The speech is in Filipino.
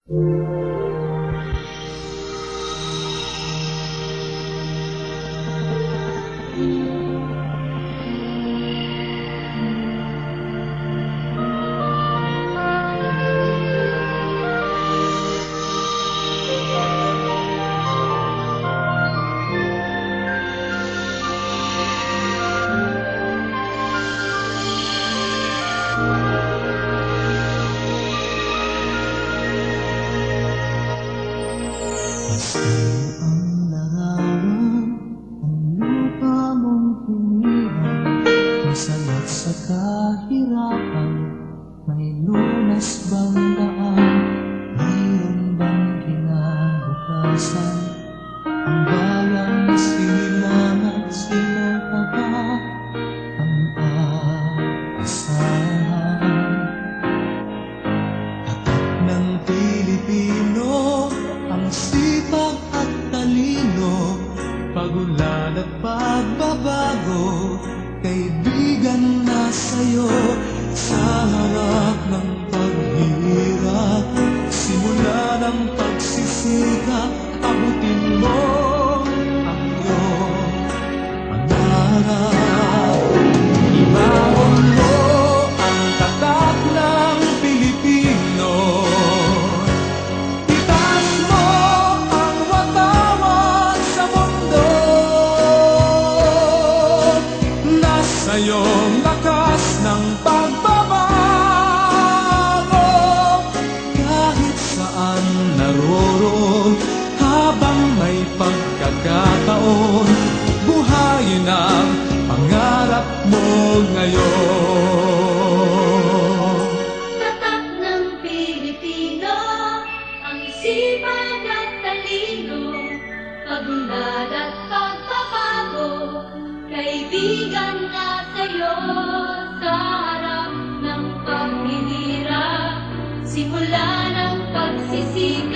Sa'yo ang larawan, ang lupa mong hinirang, masalat sa kahirapan, may lunas bang daan, mayroon bang kinabukasan, ang bayang sinilangan, sino pa ba ang aasahan? Tatak ng Pilipino, ang sipag at talino, pag-unlad at pagbabago, kaibigan na sa'yo. Sa harap ng paghihirap, simula ng pagsisikap, abutin mo ang iyong pangarap. Ibaon mo ang tatak ng Pilipino, sa'yong lakas ng pagbabago. Kahit saan naroon, habang may pagkakataon, buhayin ang pangarap mo ngayon. Tatak ng Pilipino, ang sipag at talino, pag-unlad at pagbabago, kaibigan na sa'yo. Sa harap ng paghihirap, simula ng pagsisikap,